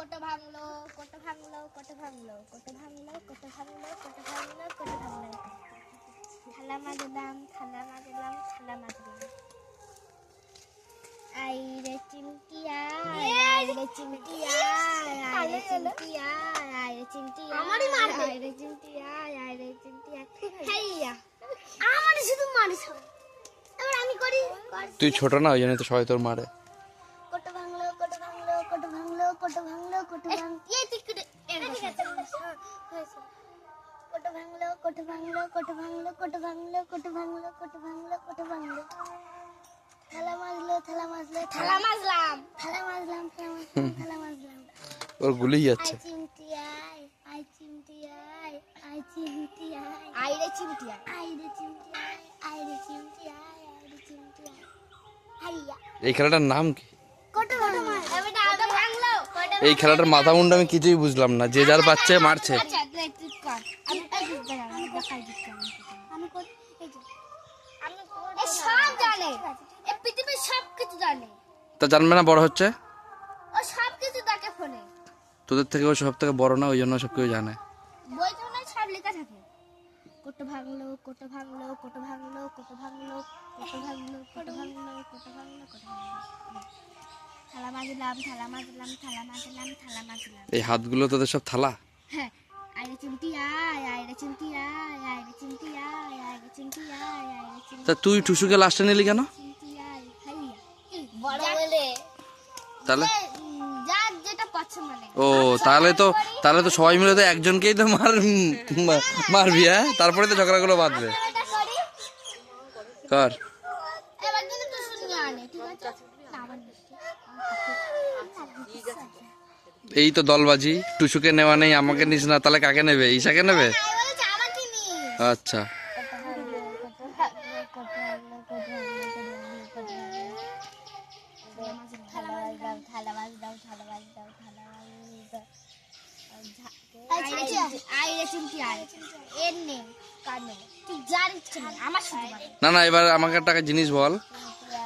কোটো ভাঙলো, কোটো ভাঙলো, কোটো ভাঙলো, কোটো ভাঙলো, কোটো ভাঙলো, কোটো ভাঙলো, কোটো ভাঙলো। থালা মাজলাম, থালা মাজলাম, থালা মাজলাম। আই রে চিমটি আই রে চিমটি আই রে চিমটি আই রে চিমটি আমারই মারবে আই রে চিমটি আই রে চিমটি হেইয়া আমারই শুধু মারিস এবার আমি করি তুই ছোট না ওই জন্য তো সবাই তোর মারে। কোটো ভাঙলো, কোটো ভাঙলো, কোটো ভাঙলো, কোটো ভাঙলো, কোটো ভাঙলো। এই টিকটে ঠিক আছে হয়েছে। কোটো ভাঙলো, কোটো ভাঙলো, কোটো ভাঙলো, কোটো ভাঙলো, কোটো ভাঙলো, কোটো ভাঙলো, কোটো ভাঙলো। থালা মাজলো, থালা মাজলো, থালা মাজলাম, থালা মাজলাম, থালা মাজলাম, থালা মাজলাম। ওর গুলি আই যাচ্ছে। চিমটি আই চিমটি আই চিমটি আই রে চিমটি আই রে চিমটি আই রে চিমটি আই রে চিমটি হাইয়া। এই খেলাটার নাম কি? কোটো ভাঙলো, কোটো ভাঙলো, এই খেলাটার মাথা মুন্ডু আমি কিছুই বুঝলাম না, যে যার বাচ্চা মারছে। আচ্ছা তুই কর আমি দেখাই দিচ্ছি আমি কর এই যে আমি এই সব জানে এই পৃথিবীর সব কিছু জানে তা জানবে না বড় হচ্ছে? ও সব কিছু দেখে ফোনে তোদের থেকে ও সব থেকে বড় না, ওই জন্য সব কিছু জানে। বইতে না সব লেখা থাকে। কোটো ভাঙলো, কোটো ভাঙলো, কোটো ভাঙলো, কোটো ভাঙলো, কোটো ভাঙলো, কোটো ভাঙলো, কোটো ভাঙলো, কোটো ভাঙলো। থালা মাজলাম, থালা মাজলাম, থালা মাজলাম, থালা মাজলাম। এই হাতগুলো তোদের সব থালা। হ্যাঁ আইরে চিমটি আইরে চিমটি আইরে চিমটি আইরে চিমটি আইরে চিমটি তা তুই টুসুকে লাস্টে নিলি কেন? চিমটি হাইয়া বড় বলে তাহলে যার যেটা পছন্দ নেই ও তাহলে তো সবাই মিলে তো একজনকেই তো মারবি, হ্যাঁ? তারপরে তো ঝগড়াগুলো বাঁধবে। এটা করি কর। এবার কিন্তু তো শুনিয়ে আনে ঠিক আছে না আবার এই তো দলবাজি, টুসুকে নেওয়া নেই, আমাকে নিস না, তাহলে কাকে নেবে? ঈশাকে নেবে? আমাকে নি আচ্ছা না না, এবার আমাকে একটা জিনিস বল,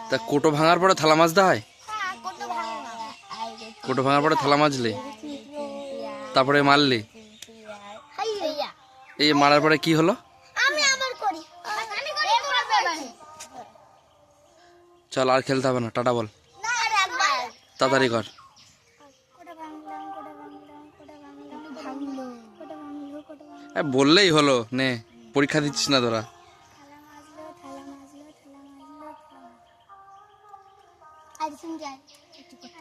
তা কোটো ভাঙার পরে থালা মাজতে হয়? কোটো ভাঙার পরে থালা মাজলি, তারপরে মারলি, এই মারার পরে কি হলো? আমি আবার করি আমি করি চল আর খেলতে হবে না, টাটা বল, না আর একবার তাড়াতাড়ি কর। কোটা ভাঙলাম কোটা ভাঙলাম কোটা ভাঙলাম ভাঙলো কোটা ভাঙলো কোটা ভাঙলো বললেই হলো, নে পরীক্ষা দিচ্ছিস না তোরা। থালা মাজলো থালা মাজলো থালা মাজলো আরে চিমটি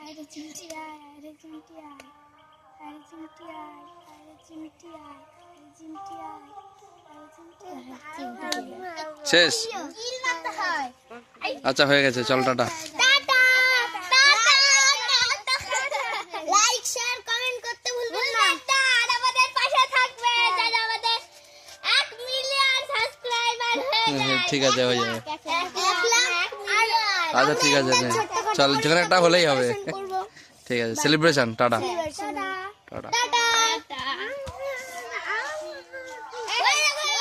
আরে চিমটি আরে চিমটি আরে চিমটি আরে চিমটি আরে চিমটি শেষ? কিল মারতে হয় আচ্ছা হয়ে গেছে, চল tata. Tata like share comment করতে ভুলবেন না আর আমাদের পাশে থাকবে যারা আমাদের 1 মিলিয়ন সাবস্ক্রাইবার হয়ে যায়। ঠিক আছে, হয়ে যাবে। 1 লাখ আচ্ছা ঠিক আছে, নে চল, যেখানে একটা হলেই হবে। ঠিক আছে, celebration, tata tata tata. Tata